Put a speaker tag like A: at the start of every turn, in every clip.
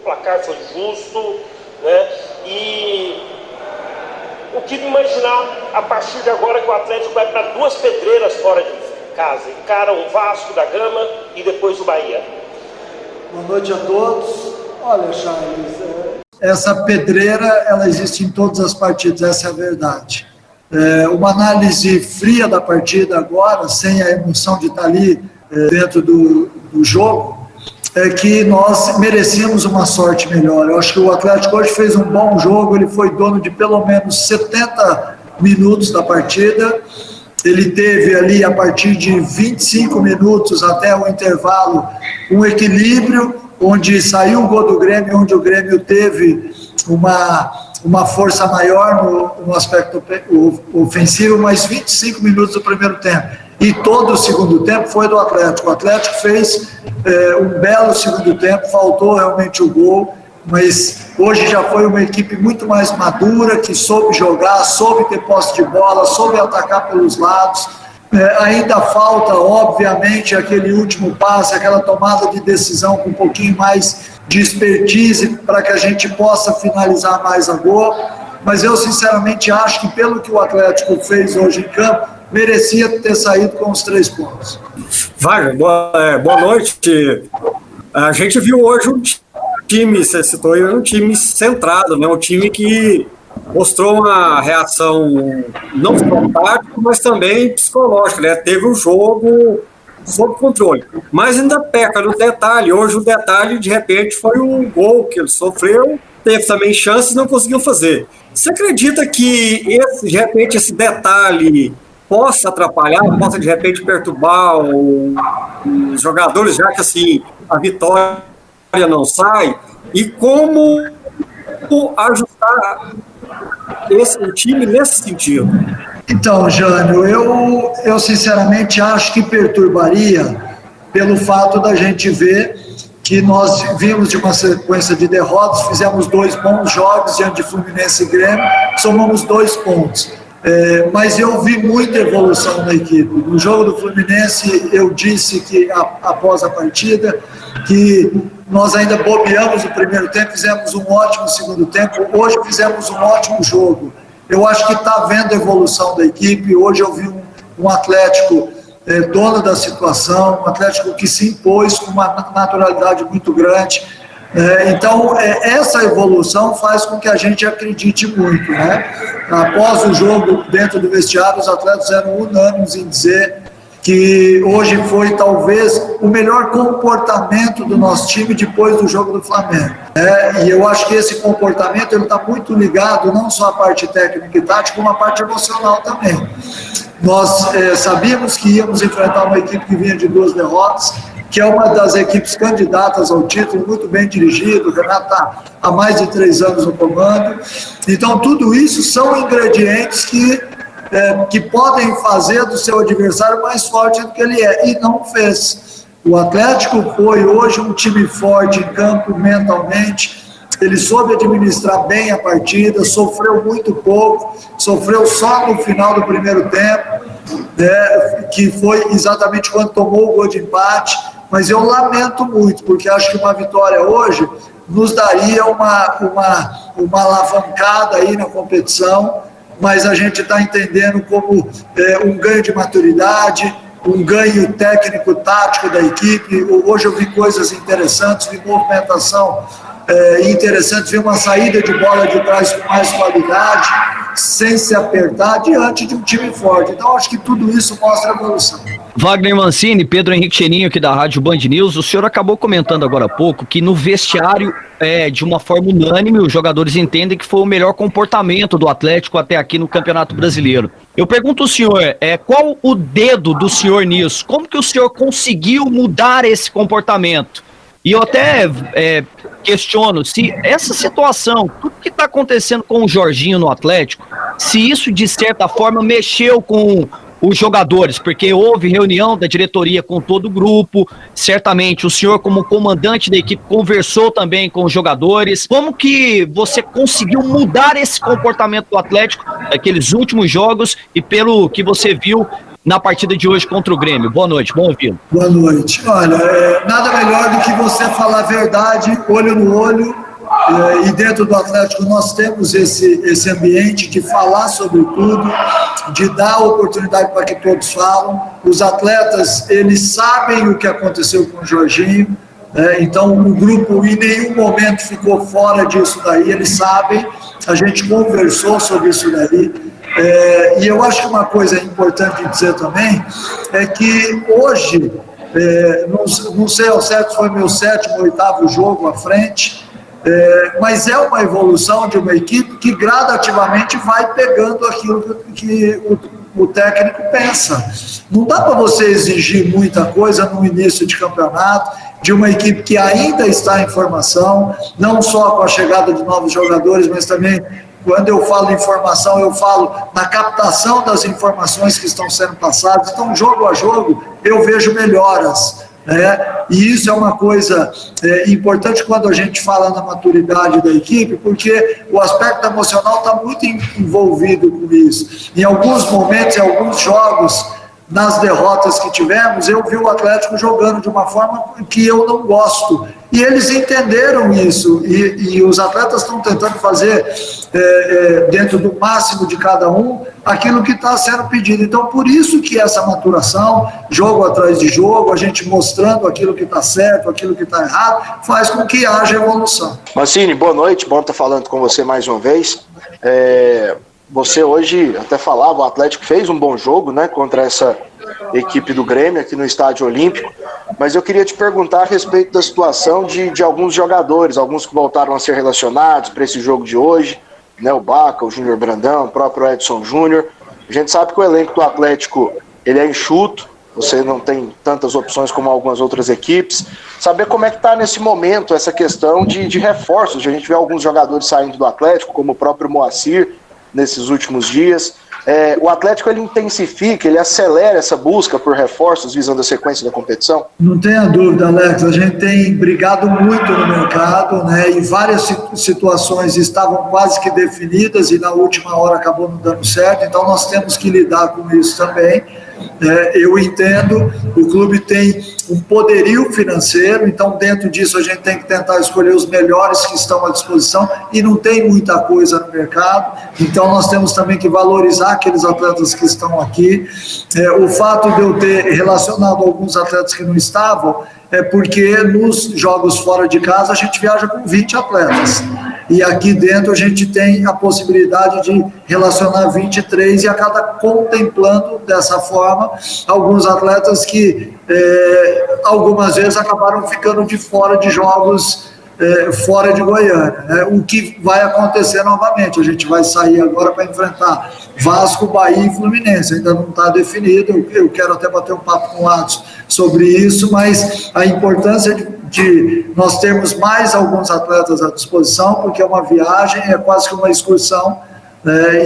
A: placar foi justo, né? E o que imaginar a partir de agora que o Atlético vai para 2 pedreiras fora de casa, encara o Vasco da Gama e depois o Bahia.
B: Boa noite a todos. Olha, Charles, essa pedreira ela existe em todas as partidas, essa é a verdade. Uma análise fria da partida agora, sem a emoção de estar ali dentro do jogo, é que nós merecíamos uma sorte melhor. Eu acho que o Atlético hoje fez um bom jogo, ele foi dono de pelo menos 70 minutos da partida, ele teve ali a partir de 25 minutos até o intervalo um equilíbrio, onde saiu o gol do Grêmio, onde o Grêmio teve uma força maior no aspecto ofensivo, mas 25 minutos do primeiro tempo. E todo o segundo tempo foi do Atlético. O Atlético fez um belo segundo tempo, faltou realmente o gol, mas hoje já foi uma equipe muito mais madura, que soube jogar, soube ter posse de bola, soube atacar pelos lados. Ainda falta, obviamente, aquele último passe, aquela tomada de decisão com um pouquinho mais de expertise para que a gente possa finalizar mais a gol. Mas eu, sinceramente, acho que pelo que o Atlético fez hoje em campo, merecia ter saído com os 3 pontos.
C: Wagner, boa noite. A gente viu hoje um time, você citou aí, um time centrado, né? Um time que mostrou uma reação não só tática, mas também psicológica, né? Teve o jogo sob controle. Mas ainda peca no detalhe. Hoje o detalhe, de repente, foi o gol que ele sofreu, teve também chances e não conseguiu fazer. Você acredita que, de repente, esse detalhe possa atrapalhar, possa de repente perturbar os jogadores, já que assim a vitória não sai? E como ajustar o time nesse sentido?
B: Então, Jânio, eu sinceramente acho que perturbaria pelo fato da gente ver que nós vimos de uma sequência de derrotas, fizemos 2 bons jogos diante de Fluminense e Grêmio, somamos 2 pontos. Mas eu vi muita evolução na equipe. No jogo do Fluminense, eu disse que após a partida, que nós ainda bobeamos no primeiro tempo, fizemos um ótimo segundo tempo, hoje fizemos um ótimo jogo. Eu acho que está havendo evolução da equipe. Hoje eu vi um Atlético dono da situação, um Atlético que se impôs com uma naturalidade muito grande. Então, essa evolução faz com que a gente acredite muito, né? Após o jogo, dentro do vestiário, os atletas eram unânimes em dizer que hoje foi talvez o melhor comportamento do nosso time depois do jogo do Flamengo. E eu acho que esse comportamento está muito ligado não só à parte técnica e tática, como à parte emocional também. Nós sabíamos que íamos enfrentar uma equipe que vinha de 2 derrotas, que é uma das equipes candidatas ao título, muito bem dirigido. O Renato está há mais de 3 anos no comando. Então, tudo isso são ingredientes que podem fazer do seu adversário mais forte do que ele é, e não fez. O Atlético foi hoje um time forte em campo mentalmente, ele soube administrar bem a partida, sofreu muito pouco, sofreu só no final do primeiro tempo, que foi exatamente quando tomou o gol de empate, mas eu lamento muito, porque acho que uma vitória hoje nos daria uma alavancada aí na competição, mas a gente está entendendo como um ganho de maturidade, um ganho técnico-tático da equipe. Hoje eu vi coisas interessantes, vi movimentação interessante, vi uma saída de bola de trás com mais qualidade, sem se apertar, diante de um time forte. Então, acho que tudo isso mostra a evolução.
D: Wagner Mancini, Pedro Henrique Cheninho aqui da Rádio Band News, o senhor acabou comentando agora há pouco que no vestiário, de uma forma unânime, os jogadores entendem que foi o melhor comportamento do Atlético até aqui no Campeonato Brasileiro. Eu pergunto ao senhor, qual o dedo do senhor nisso? Como que o senhor conseguiu mudar esse comportamento? E eu até questiono se essa situação, tudo que está acontecendo com o Jorginho no Atlético, se isso de certa forma mexeu com os jogadores, porque houve reunião da diretoria com todo o grupo, certamente o senhor como comandante da equipe conversou também com os jogadores. Como que você conseguiu mudar esse comportamento do Atlético naqueles últimos jogos e pelo que você viu na partida de hoje contra o Grêmio. Boa noite, bom ouvido.
B: Boa noite. Olha, nada melhor do que você falar a verdade, olho no olho, e dentro do Atlético nós temos esse ambiente de falar sobre tudo, de dar oportunidade para que todos falam. Os atletas, eles sabem o que aconteceu com o Jorginho, então o grupo em nenhum momento ficou fora disso daí, eles sabem, a gente conversou sobre isso daí. E eu acho que uma coisa importante dizer também é que hoje, não sei ao certo, foi meu 7º, 8º jogo à frente, mas é uma evolução de uma equipe que gradativamente vai pegando aquilo que o técnico pensa. Não dá para você exigir muita coisa no início de campeonato, de uma equipe que ainda está em formação, não só com a chegada de novos jogadores, mas também, quando eu falo em formação, eu falo na captação das informações que estão sendo passadas. Então, jogo a jogo, eu vejo melhoras. E isso é uma coisa importante quando a gente fala na maturidade da equipe, porque o aspecto emocional está muito envolvido com isso. Em alguns momentos, em alguns jogos, nas derrotas que tivemos, eu vi o Atlético jogando de uma forma que eu não gosto. E eles entenderam isso, e os atletas estão tentando fazer, dentro do máximo de cada um, aquilo que está sendo pedido. Então, por isso que essa maturação, jogo atrás de jogo, a gente mostrando aquilo que está certo, aquilo que está errado, faz com que haja evolução.
E: Mancini, boa noite, bom estar falando com você mais uma vez. Você hoje até falava, o Atlético fez um bom jogo, né, contra essa equipe do Grêmio aqui no Estádio Olímpico, mas eu queria te perguntar a respeito da situação de alguns jogadores, alguns que voltaram a ser relacionados para esse jogo de hoje, né, o Baca, o Júnior Brandão, o próprio Edson Júnior. A gente sabe que o elenco do Atlético ele é enxuto, você não tem tantas opções como algumas outras equipes. Saber como é que está nesse momento essa questão de reforços. A gente vê alguns jogadores saindo do Atlético, como o próprio Moacir, nesses últimos dias. O Atlético ele intensifica, ele acelera essa busca por reforços visando a sequência da competição?
B: Não tenha dúvida, Alex, a gente tem brigado muito no mercado, né, e várias situações estavam quase que definidas e na última hora acabou não dando certo, então nós temos que lidar com isso também. Eu entendo, o clube tem um poderio financeiro, então dentro disso a gente tem que tentar escolher os melhores que estão à disposição e não tem muita coisa no mercado, então nós temos também que valorizar aqueles atletas que estão aqui. O fato de eu ter relacionado alguns atletas que não estavam é porque nos jogos fora de casa a gente viaja com 20 atletas e aqui dentro a gente tem a possibilidade de relacionar 23 e acaba contemplando dessa forma alguns atletas que algumas vezes acabaram ficando de fora de jogos fora de Goiânia, né? O que vai acontecer novamente, a gente vai sair agora para enfrentar Vasco, Bahia e Fluminense, ainda não está definido, eu quero até bater um papo com o Atos sobre isso, mas a importância de nós termos mais alguns atletas à disposição, porque é uma viagem, é quase que uma excursão,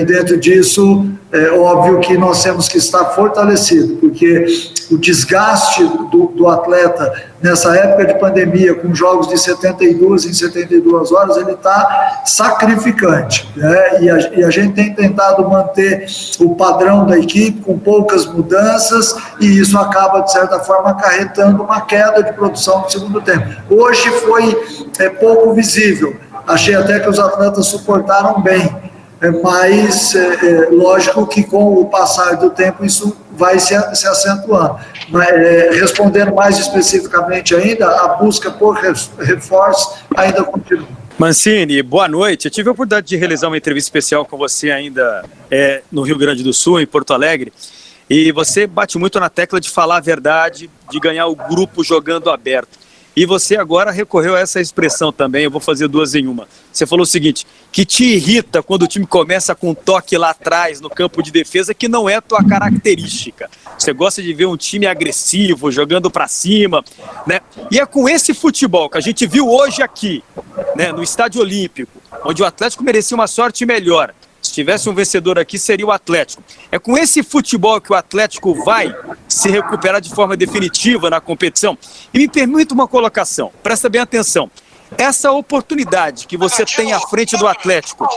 B: e dentro disso é óbvio que nós temos que estar fortalecidos, porque o desgaste do atleta nessa época de pandemia, com jogos de 72 em 72 horas, ele está sacrificante, né? E a gente tem tentado manter o padrão da equipe com poucas mudanças e isso acaba, de certa forma, acarretando uma queda de produção no segundo tempo. Hoje foi pouco visível, achei até que os atletas suportaram bem, mas lógico que com o passar do tempo isso vai se acentuando. Mas, respondendo mais especificamente ainda, a busca por reforço ainda continua.
F: Mancini, boa noite. Eu tive a oportunidade de realizar uma entrevista especial com você ainda no Rio Grande do Sul, em Porto Alegre, e você bate muito na tecla de falar a verdade, de ganhar o grupo jogando aberto. E você agora recorreu a essa expressão também, eu vou fazer duas em uma. Você falou o seguinte, que te irrita quando o time começa com um toque lá atrás no campo de defesa, que não é a tua característica. Você gosta de ver um time agressivo, jogando para cima, né? E é com esse futebol que a gente viu hoje aqui, né, no Estádio Olímpico, onde o Atlético merecia uma sorte melhor. Se tivesse um vencedor aqui, seria o Atlético. É com esse futebol que o Atlético vai se recuperar de forma definitiva na competição. E me permite uma colocação, presta bem atenção. Essa oportunidade que você tem à frente do Atlético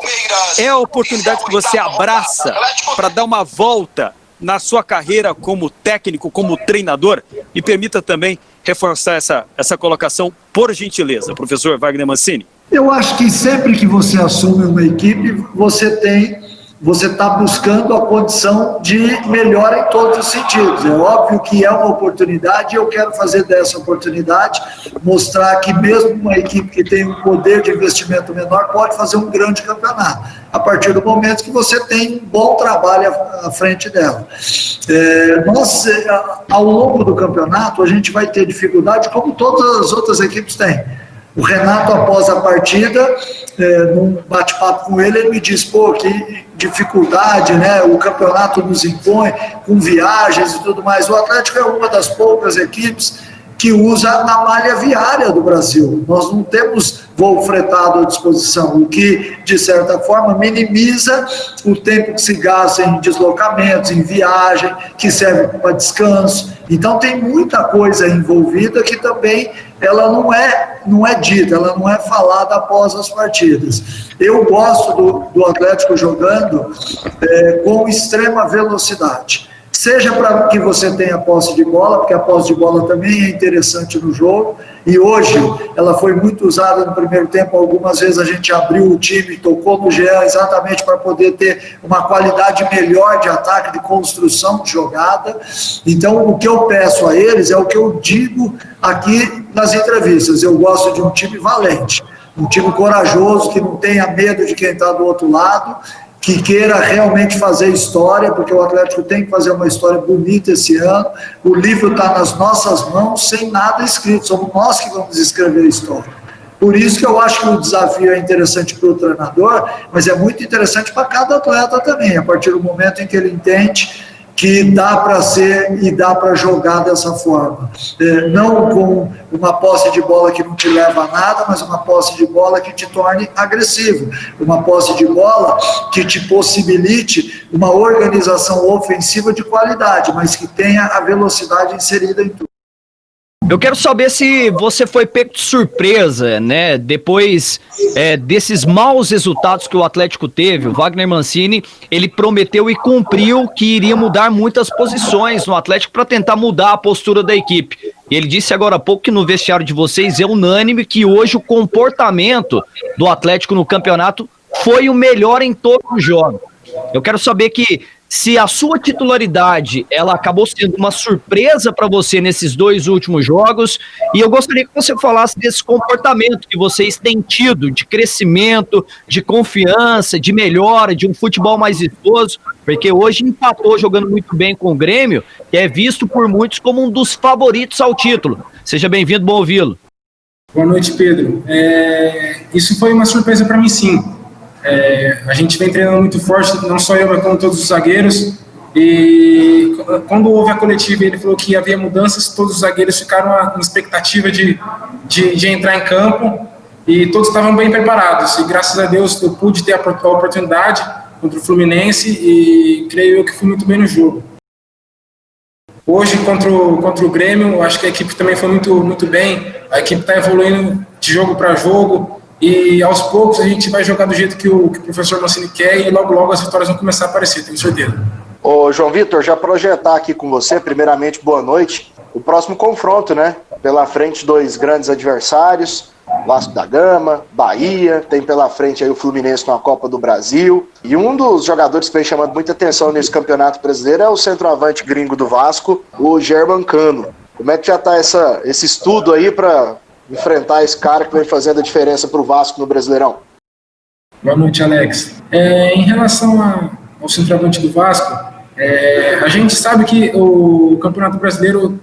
F: é a oportunidade que você abraça para dar uma volta na sua carreira como técnico, como treinador? Me permita também reforçar essa colocação, por gentileza, professor Wagner Mancini.
B: Eu acho que sempre que você assume uma equipe, você está buscando a condição de melhora em todos os sentidos. É óbvio que é uma oportunidade e eu quero fazer dessa oportunidade, mostrar que mesmo uma equipe que tem um poder de investimento menor pode fazer um grande campeonato, a partir do momento que você tem um bom trabalho à frente dela. Nós, ao longo do campeonato, a gente vai ter dificuldade, como todas as outras equipes têm. O Renato, após a partida, num bate-papo com ele me disse, que dificuldade, né? O campeonato nos impõe, com viagens e tudo mais. O Atlético é uma das poucas equipes que usa a malha viária do Brasil. Nós não temos voo fretado à disposição, o que, de certa forma, minimiza o tempo que se gasta em deslocamentos, em viagem, que serve para descanso. Então, tem muita coisa envolvida que também ela não é dita, ela não é falada após as partidas. Eu gosto do Atlético jogando com extrema velocidade. Seja para que você tenha posse de bola, porque a posse de bola também é interessante no jogo, e hoje ela foi muito usada no primeiro tempo, algumas vezes a gente abriu o time, tocou no Jean exatamente para poder ter uma qualidade melhor de ataque, de construção de jogada. Então, o que eu peço a eles é o que eu digo aqui nas entrevistas: eu gosto de um time valente, um time corajoso, que não tenha medo de quem está do outro lado, que queira realmente fazer história, porque o Atlético tem que fazer uma história bonita esse ano. O livro está nas nossas mãos, sem nada escrito, somos nós que vamos escrever a história. Por isso que eu acho que o desafio é interessante para o treinador, mas é muito interessante para cada atleta também, a partir do momento em que ele entende que dá para ser e dá para jogar dessa forma. Não com uma posse de bola que não te leva a nada, mas uma posse de bola que te torne agressivo, uma posse de bola que te possibilite uma organização ofensiva de qualidade, mas que tenha a velocidade inserida em tudo.
D: Eu quero saber se você foi pego de surpresa, né? Depois desses maus resultados que o Atlético teve, o Wagner Mancini, ele prometeu e cumpriu que iria mudar muitas posições no Atlético para tentar mudar a postura da equipe. Ele disse agora há pouco que no vestiário de vocês é unânime que hoje o comportamento do Atlético no campeonato foi o melhor em todos os jogos. Eu quero saber se a sua titularidade ela acabou sendo uma surpresa para você nesses 2 últimos jogos, e eu gostaria que você falasse desse comportamento que vocês têm tido, de crescimento, de confiança, de melhora, de um futebol mais vistoso, porque hoje empatou jogando muito bem com o Grêmio, que é visto por muitos como um dos favoritos ao título. Seja bem-vindo, bom ouvi-lo.
G: Boa noite, Pedro. Isso foi uma surpresa para mim, sim. A gente vem treinando muito forte, não só eu, mas como todos os zagueiros, e quando houve a coletiva e ele falou que havia mudanças, todos os zagueiros ficaram na expectativa de entrar em campo, e todos estavam bem preparados, e graças a Deus eu pude ter a oportunidade contra o Fluminense, e creio eu que fui muito bem no jogo. Hoje, contra o Grêmio, acho que a equipe também foi muito bem, a equipe está evoluindo de jogo para jogo, e aos poucos a gente vai jogar do jeito que o professor Mancini quer, e logo as vitórias vão começar a aparecer, tenho certeza.
E: Ô João Vitor, já projetar aqui com você, primeiramente, boa noite, o próximo confronto, né? Pela frente 2 grandes adversários, Vasco da Gama, Bahia, tem pela frente aí o Fluminense na Copa do Brasil, e um dos jogadores que vem chamando muita atenção nesse campeonato brasileiro é o centroavante gringo do Vasco, o Germancano. Como é que já está esse estudo aí para enfrentar esse cara que vem fazendo a diferença para o Vasco no Brasileirão?
G: Boa noite, Alex. Em relação ao centroavante do Vasco, a gente sabe que o Campeonato Brasileiro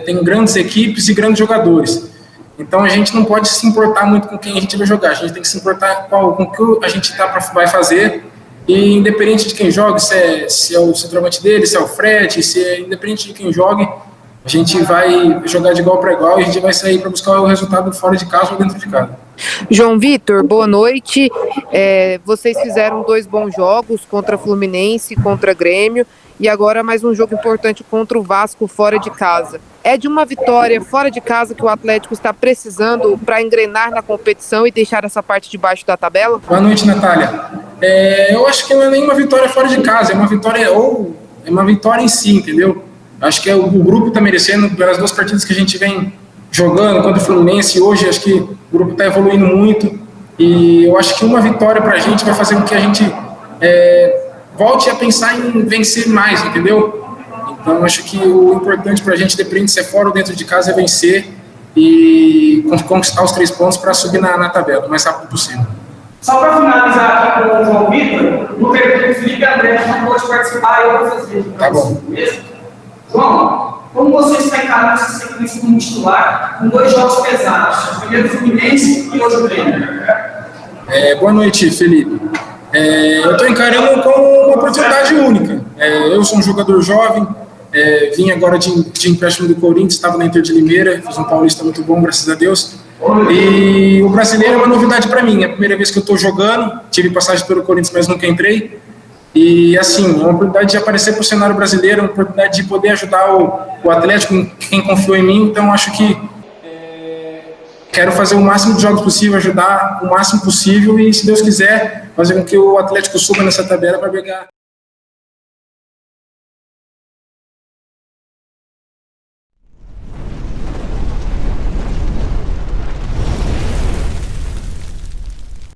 G: tem grandes equipes e grandes jogadores. Então a gente não pode se importar muito com quem a gente vai jogar. A gente tem que se importar com o que a gente vai fazer. E independente de quem jogue, se é o centroavante dele, se é o Fred, independente de quem jogue, a gente vai jogar de igual para igual e a gente vai sair para buscar o resultado fora de casa ou dentro de casa.
H: João Vitor, boa noite. Vocês fizeram 2 bons jogos contra Fluminense, contra Grêmio, e agora mais um jogo importante contra o Vasco fora de casa. É de uma vitória fora de casa que o Atlético está precisando para engrenar na competição e deixar essa parte de baixo da tabela?
G: Boa noite, Natália. Eu acho que não é nenhuma vitória fora de casa, é uma vitória ou é uma vitória em si, entendeu? Acho que o grupo está merecendo, pelas 2 partidas que a gente vem jogando contra o Fluminense hoje, acho que o grupo está evoluindo muito, e eu acho que uma vitória para a gente vai fazer com que a gente volte a pensar em vencer mais, entendeu? Então, acho que o importante para a gente, independente se é fora ou dentro de casa, é vencer e conquistar os 3 pontos para subir na tabela o mais rápido possível.
I: Só para finalizar aqui com o João Vitor, no período do Felipe André não pode participar e eu vou fazer.
G: Tá bom.
I: João, como você está encarando essa sequência como titular com 2 jogos pesados, primeiro o Fluminense e hoje o Grêmio?
G: Boa noite, Felipe. Eu estou encarando como uma oportunidade única. Eu sou um jogador jovem, vim agora de empréstimo do Corinthians, estava na Inter de Limeira, fiz um paulista muito bom, graças a Deus. E o brasileiro é uma novidade para mim, é a primeira vez que eu estou jogando, tive passagem pelo Corinthians, mas nunca entrei. E assim, é uma oportunidade de aparecer para o cenário brasileiro, uma oportunidade de poder ajudar o Atlético, quem confiou em mim. Então acho que quero fazer o máximo de jogos possível, ajudar o máximo possível e, se Deus quiser, fazer com que o Atlético suba nessa tabela para brigar.